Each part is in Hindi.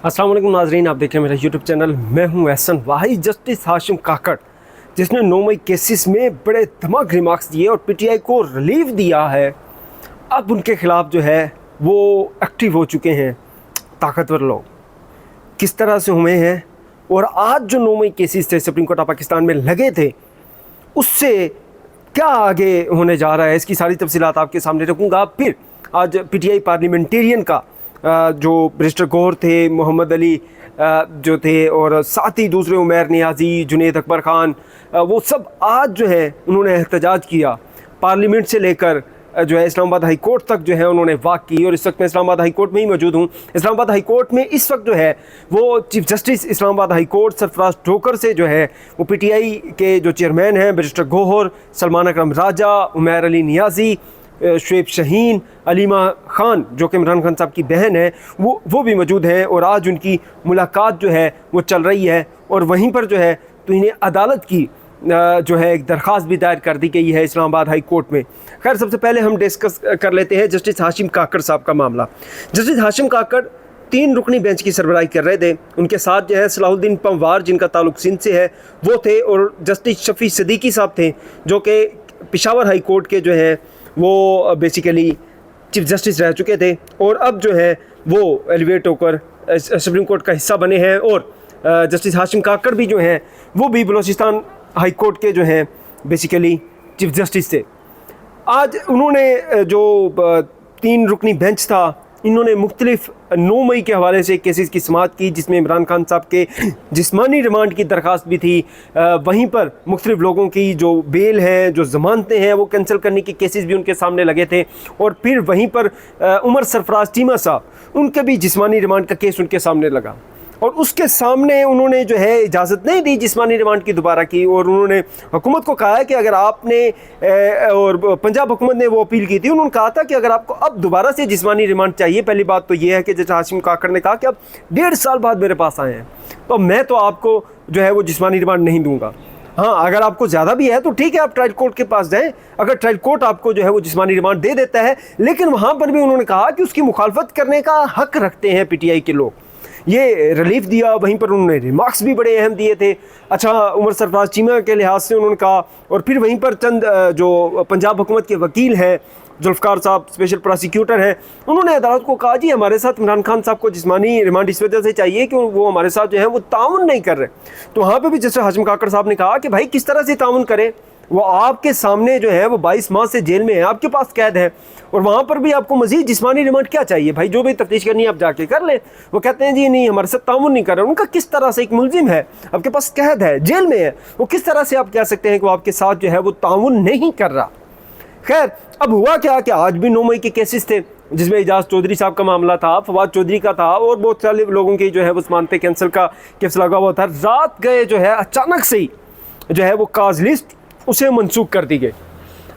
अस्सलाम वालेकुम नाजरीन, आप देखें मेरा यूट्यूब चैनल। मैं हूं एहसन वाही। जस्टिस हाशिम काकड़ जिसने 9 मई केसेस में बड़े धमाक रिमार्क्स दिए और पीटीआई को रिलीफ दिया है, अब उनके ख़िलाफ़ जो है वो एक्टिव हो चुके हैं ताकतवर लोग। किस तरह से हुए हैं और आज जो 9 मई केसेस थे सुप्रीम कोर्ट ऑफ पाकिस्तान में लगे थे, उससे क्या आगे होने जा रहा है, इसकी सारी तफसीलात आपके सामने रखूँगा। फिर आज पीटीआई पार्लियामेंटेरियन का जो बैरिस्टर गौहर थे, मोहम्मद अली जो थे, और साथ ही दूसरे उमैर नियाज़ी, जुनैद अकबर ख़ान, वो सब आज जो है उन्होंने एहतजाज किया। पार्लियामेंट से लेकर जो है इस्लामाबाद हाई कोर्ट तक जो है उन्होंने वाक की। और इस वक्त मैं इस्लामाबाद हाई कोर्ट में ही मौजूद हूँ। इस्लामाबाद हाई कोर्ट में इस वक्त जो है वो chief justice Islamabad high court Sarfaraz ठोकर से जो है वो पीटीआई के जो चेयरमैन हैं बैरिस्टर गौहर, सलमान अकरम राजा, उमैर अली नियाज़ी, शुएब शहीन, अलीमा ख़ान जो कि इमरान खान साहब की बहन है, वो भी मौजूद हैं। और आज उनकी मुलाकात जो है वो चल रही है और वहीं पर जो है तो इन्हें अदालत की जो है एक दरख्वास्त भी दायर कर दी गई है इस्लामाबाद हाई कोर्ट में। खैर, सबसे पहले हम डिस्कस कर लेते हैं जस्टिस हाशिम काकड़ साहब का मामला। जस्टिस हाशिम काकड़ 3 रुकनी बेंच की सरबराही कर रहे थे। उनके साथ जो है सलाहुद्दीन पंवार जिनका ताल्लुक सिंध से है वो थे, और जस्टिस शफी सिद्दीकी साहब थे जो कि पेशावर हाई कोर्ट के जो है वो बेसिकली चीफ जस्टिस रह चुके थे, और अब जो है वो एलिवेट होकर सुप्रीम कोर्ट का हिस्सा बने हैं। और जस्टिस हाशिम काकड़ भी जो हैं वो भी बलूचिस्तान हाई कोर्ट के जो हैं बेसिकली चीफ जस्टिस थे। आज उन्होंने जो 3 रुकनी बेंच था, इन्होंने मुख्तलिफ 9 मई के हवाले से केसेस की समाअत की, जिसमें इमरान खान साहब के जिस्मानी रिमांड की दरख्वास्त भी थी। वहीं पर मुख्तलिफ लोगों की जो बेल है, जो ज़मानतें हैं, वो कैंसिल करने के केसेस भी उनके सामने लगे थे। और फिर वहीं पर उमर सरफराज टीमा साहब, उनके भी जिस्मानी रिमांड का केस उनके सामने लगा, और उसके सामने उन्होंने जो है इजाज़त नहीं दी जिस्मानी रिमांड की दोबारा की। और उन्होंने हुकूमत को कहा है कि अगर आपने और पंजाब हुकूमत ने वो अपील की थी, उन्होंने कहा था कि अगर आपको अब दोबारा से जिस्मानी रिमांड चाहिए, पहली बात तो ये है कि जैसे हाशिम काकड़ ने कहा कि अब 1.5 साल बाद मेरे पास आए हैं, तो मैं तो आपको जो है वो जिस्मानी रिमांड नहीं दूँगा। हाँ, अगर आपको ज़्यादा भी है तो ठीक है, आप ट्रायल कोर्ट के पास जाएँ। अगर ट्रायल कोर्ट आपको जो है वो जिस्मानी रिमांड दे देता है, लेकिन वहाँ पर भी उन्होंने कहा कि उसकी मुखालफत करने का हक़ रखते हैं पीटीआई के लोग। ये रिलीफ दिया, वहीं पर उन्होंने रिमार्क्स भी बड़े अहम दिए थे। अच्छा, उमर सरफराज चीमा के लिहाज से उन्होंने कहा, और फिर वहीं पर चंद जो पंजाब हुकूमत के वकील हैं, जुल्फ़कार साहब स्पेशल प्रोसिक्यूटर हैं, उन्होंने अदालत को कहा जी हमारे साथ इमरान खान साहब को जिस्मानी रिमांड इस वजह से चाहिए कि वो हमारे साथ जो है वो ताउन नहीं कर रहे। तो वहाँ पर भी जैसे हाशिम काकड़ साहब ने कहा कि भाई किस तरह से ताउन करें, वो आपके सामने जो है वो 22 माह से जेल में है, आपके पास कैद है, और वहाँ पर भी आपको मजीद जिस्मानी रिमांड क्या चाहिए? भाई जो भी तफ्तीश करनी है आप जाके कर लें। वो कहते हैं जी नहीं, हमारे साथ ताउन नहीं कर रहे। उनका किस तरह से, एक मुलजिम है, आपके पास कैद है, जेल में है, वो किस तरह से आप कह सकते हैं कि वो आपके साथ जो है वो ताउन नहीं कर रहा? खैर, अब हुआ क्या कि आज भी 9 मई के केसेस थे, जिसमें एजाज चौधरी साहब का मामला था, फवाद चौधरी का था, और बहुत सारे लोगों की जो है वो जमानतें कैंसिल का केस लगा हुआ था। रात गए जो है अचानक से ही जो है वो काज लिस्ट उसे मनसूख कर दी गई।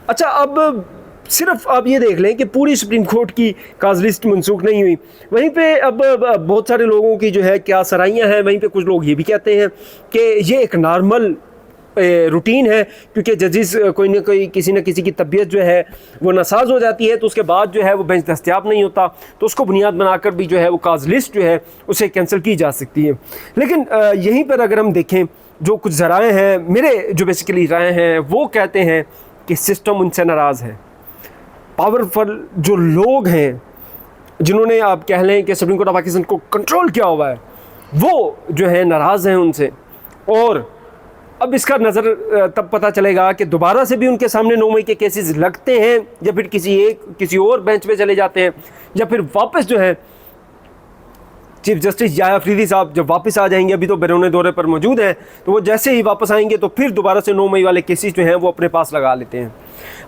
अच्छा, अब सिर्फ आप ये देख लें कि पूरी सुप्रीम कोर्ट की काज लिस्ट मनसूख नहीं हुई। वहीं पे अब बहुत सारे लोगों की जो है क्या सराहियाँ हैं, वहीं पे कुछ लोग ये भी कहते हैं कि ये एक नॉर्मल रूटीन है, क्योंकि जजेस कोई ना कोई किसी न किसी की तबीयत जो है वो नासाज हो जाती है, तो उसके बाद जो है वो बेंच दस्तयाब नहीं होता, तो उसको बुनियाद बनाकर भी जो है वो काज लिस्ट जो है उसे कैंसिल की जा सकती है। लेकिन यहीं पर अगर हम देखें, जो कुछ ज़राए हैं, मेरे जो बेसिकली राय हैं, वो कहते हैं कि सिस्टम उनसे नाराज़ है। पावरफुल जो लोग हैं, जिन्होंने आप कह लें कि सुप्रीम कोर्ट ऑफ पाकिस्तान को कंट्रोल किया हुआ है, वो जो है नाराज़ हैं उनसे। और अब इसका नज़र तब पता चलेगा कि दोबारा से भी उनके सामने 9 मई के केसेस लगते हैं, या फिर किसी और बेंच पे चले जाते हैं, या फिर वापस जो है चीफ जस्टिस याया अफरीदी साहब जब वापस आ जाएंगे, अभी तो बैरून दौरे पर मौजूद हैं, तो वो जैसे ही वापस आएंगे तो फिर दोबारा से 9 मई वाले केसेस जो हैं वो अपने पास लगा लेते हैं।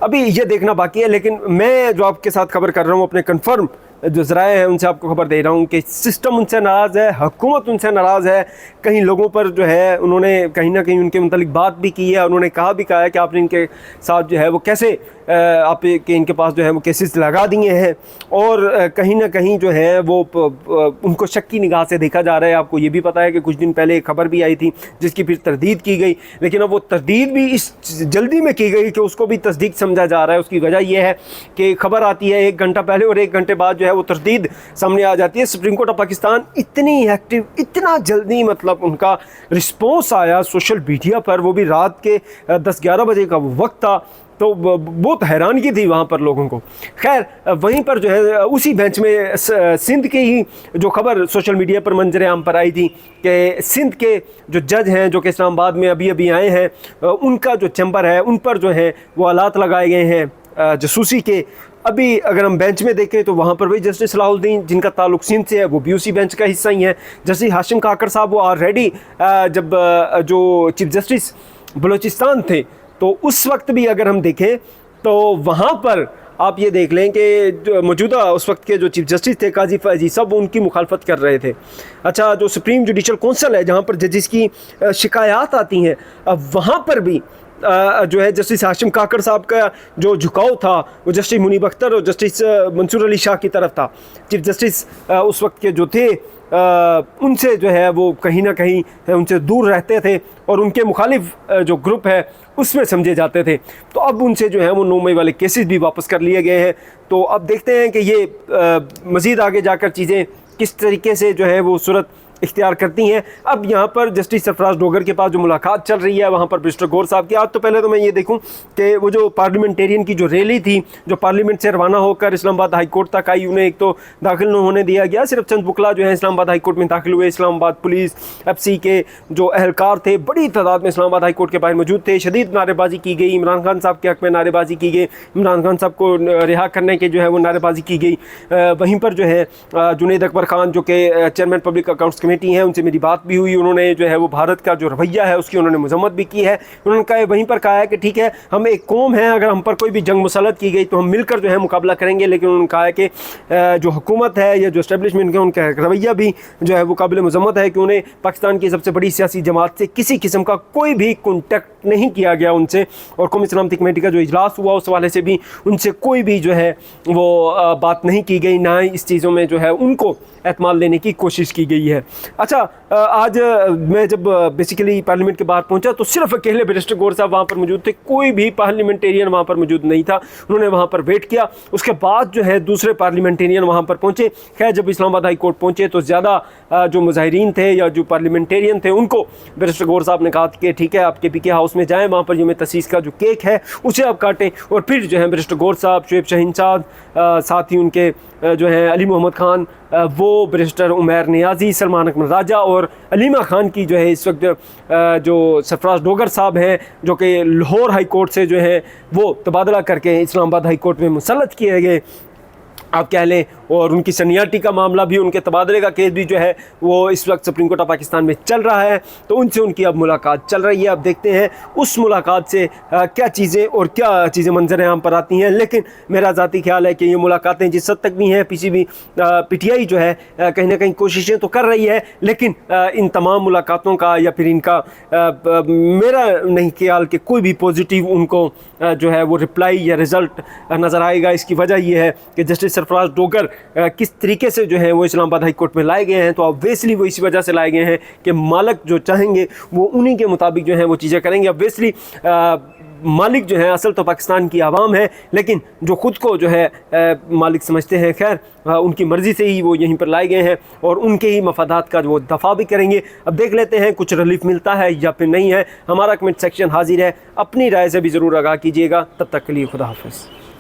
अभी ये देखना बाकी है, लेकिन मैं जो आपके साथ खबर कर रहा हूँ, अपने कन्फर्म जो ज़राए हैं उनसे आपको खबर दे रहा हूँ कि सिस्टम उनसे नाराज़ है, हुकूमत उनसे नाराज़ है। कहीं लोगों पर जो है उन्होंने कहीं ना कहीं उनके मुतालिक बात भी की है, उन्होंने कहा है कि आपने इनके साथ जो है वो कैसे आप के इनके पास जो है वो केसेस लगा दिए हैं, और कहीं ना कहीं जो है वो उनको शक की निगाह से देखा जा रहा है। आपको ये भी पता है कि कुछ दिन पहले एक खबर भी आई थी जिसकी फिर तरदीद की गई, लेकिन अब वो तरदीद भी इस जल्दी में की गई कि उसको भी तस्दीक नज़दीक समझा जा रहा है। उसकी वजह यह है कि खबर आती है 1 घंटा पहले और 1 घंटे बाद जो है वो तरदीद सामने आ जाती है। सुप्रीम कोर्ट ऑफ पाकिस्तान इतनी एक्टिव, इतना जल्दी मतलब उनका रिस्पॉन्स आया सोशल मीडिया पर, वो भी रात के 10-11 बजे का वो वक्त था, तो बहुत हैरानगी थी वहाँ पर लोगों को। खैर वहीं पर जो है उसी बेंच में सिंध के ही जो खबर सोशल मीडिया पर मंजर आम पर आई थी कि सिंध के जो जज हैं जो कि इस्लामाबाद में अभी अभी आए हैं, उनका जो चैम्बर है उन पर जो है वो आलात लगाए गए हैं जासूसी के। अभी अगर हम बेंच में देखें तो वहाँ पर भी जस्टिस सलाहुद्दीन जिनका ताल्लुक सिंध से है वो भी उसी बेंच का हिस्सा ही है। जस्टिस हाशिम काकर साहब वो ऑलरेडी जब जो चीफ जस्टिस बलूचिस्तान थे तो उस वक्त भी अगर हम देखें तो वहाँ पर आप ये देख लें कि जो मौजूदा उस वक्त के जो चीफ जस्टिस थे काजी फैजी सब उनकी मुखालफत कर रहे थे। अच्छा, जो सुप्रीम जुडिशल कौंसिल है जहाँ पर जजिस की शिकायत आती हैं, अब वहाँ पर भी जो है जस्टिस हाशिम काकर साहब का जो झुकाव था वो जस्टिस मुनीब अख्तर और जस्टिस मंसूर अली शाह की तरफ था। चीफ जस्टिस उस वक्त के जो थे उनसे जो है वो कहीं ना कहीं उनसे दूर रहते थे और उनके मुखालिफ जो ग्रुप है उसमें समझे जाते थे। तो अब उनसे जो है वो 9 मई वाले केसेस भी वापस कर लिए गए हैं। तो अब देखते हैं कि ये मज़ीद आगे जाकर चीज़ें किस तरीके से जो है वो सूरत इख्तियार करती हैं। अब यहाँ पर जस्टिस सरफराज डोगर के पास जो मुलाकात चल रही है वहाँ पर बैरिस्टर गौर साहब की, आज तो पहले तो मैं ये देखूँ कि वो जो पार्लियामेंटेरियन की जो रैली थी जो पार्लियामेंट से रवाना होकर इस्लामाबाद हाई कोर्ट तक आई, उन्हें एक तो दाखिल नहीं होने दिया गया, सिर्फ चंद बुकला जो है इस्लामाबाद हाई कोर्ट में दाखिल हुए। इस्लामाबाद पुलिस FC के जो अहलकार थे बड़ी तादाद में इस्लामाबाद हाई कोर्ट के बाहर मौजूद थे। शदीद नारेबाजी की गई, इमरान खान साहब के हक़ में नारेबाजी की गई, इमरान खान साहब को रिहा करने के जो है वो नारेबाजी की गई। वहीं पर जो है जुनैद अकबर खान जो कि चेयरमैन पब्लिक अकाउंट्स कमेटी हैं, उनसे मेरी बात भी हुई। उन्होंने जो है वो भारत का जो रवैया है उसकी उन्होंने मजम्मत भी की है। उन्होंने कहा वहीं पर कहा है कि ठीक है हम एक कौम है, अगर हम पर कोई भी जंग मुसल्लत की गई तो हम मिलकर जो है मुकाबला करेंगे, लेकिन उन्होंने कहा है कि जो हुकूमत है या जो इस्टेब्लिशमेंट है उनका रवैया भी जो है वो काबिल मजम्मत है कि उन्हें पाकिस्तान की सबसे बड़ी सियासी जमात से किसी किस्म का कोई भी कॉन्टेक्ट नहीं किया गया उनसे, और कौमी सलामती कमेटी का जो इजलास हुआ उस हवाले से भी उनसे कोई भी जो है वो बात नहीं की गई, ना ही इस चीज़ों में जो है उनको एतमाद लेने की कोशिश की गई है। अच्छा, आज मैं जब बेसिकली पार्लियामेंट के बाहर पहुंचा तो सिर्फ अकेले बैरिस्टर गौर साहब वहाँ पर मौजूद थे, कोई भी पार्लियामेंटेरियन वहाँ पर मौजूद नहीं था। उन्होंने वहाँ पर वेट किया, उसके बाद जो है दूसरे पार्लियामेंटेरियन वहाँ पर पहुँचे। खैर जब इस्लामाबाद हाई कोर्ट पहुँचे तो ज़्यादा जो मुजाहिरीन थे या जो पार्लियामेंटेरियन थे उनको बैरिस्टर गौर साहब ने कहा कि ठीक है आप KPK हाउस में जाएँ, वहाँ पर यूम तसीस का जो केक है उसे आप काटें। और फिर जो है बैरिस्टर गौर साहब, शुएब शाहीन साहब, साथ ही उनके जो हैं अली मोहम्मद खान, वो बैरिस्टर उमैर नियाज़ी, सलमान अकमल राजा और अलीमा खान की जो है इस वक्त जो सरफराज डोगर साहब हैं जो कि लाहौर हाई कोर्ट से जो है वो तबादला करके इस्लामाबाद हाई कोर्ट में मुसल्लत किए गए आप कह लें, और उनकी सीनियरिटी का मामला भी, उनके तबादले का केस भी जो है वो इस वक्त सुप्रीम कोर्ट ऑफ पाकिस्तान में चल रहा है। तो उनसे उनकी अब मुलाकात चल रही है। अब देखते हैं उस मुलाकात से क्या चीज़ें और क्या चीज़ें मंजर आम पर आती हैं। लेकिन मेरा ज़ाती ख्याल है कि ये मुलाकातें जिस हद तक भी हैं, PTI जो है कहीं ना कहीं कोशिशें तो कर रही है, लेकिन इन तमाम मुलाकातों का या फिर इनका मेरा नहीं ख्याल कि कोई भी पॉजिटिव उनको जो है वो रिप्लाई या रिज़ल्ट नज़र आएगा। इसकी वजह यह है कि जस्टिस सरफराज डोगर किस तरीके से जो है वो इस्लामाबाद हाई कोर्ट में लाए गए हैं, तो ऑब्वियसली वो इसी वजह से लाए गए हैं कि मालिक जो चाहेंगे वो उन्हीं के मुताबिक जो है वो चीज़ें करेंगे। ऑब्वियसली मालिक जो है असल तो पाकिस्तान की आवाम है, लेकिन जो ख़ुद को जो है मालिक समझते हैं, खैर उनकी मर्ज़ी से ही वो यहीं पर लाए गए हैं और उनके ही मफादात का वो दफ़ा भी करेंगे। अब देख लेते हैं कुछ रिलीफ मिलता है या फिर नहीं है। हमारा कमेंट सेक्शन हाजिर है, अपनी राय से भी ज़रूर आगाह कीजिएगा। तब तक के लिए खुदा हाफ़िज़।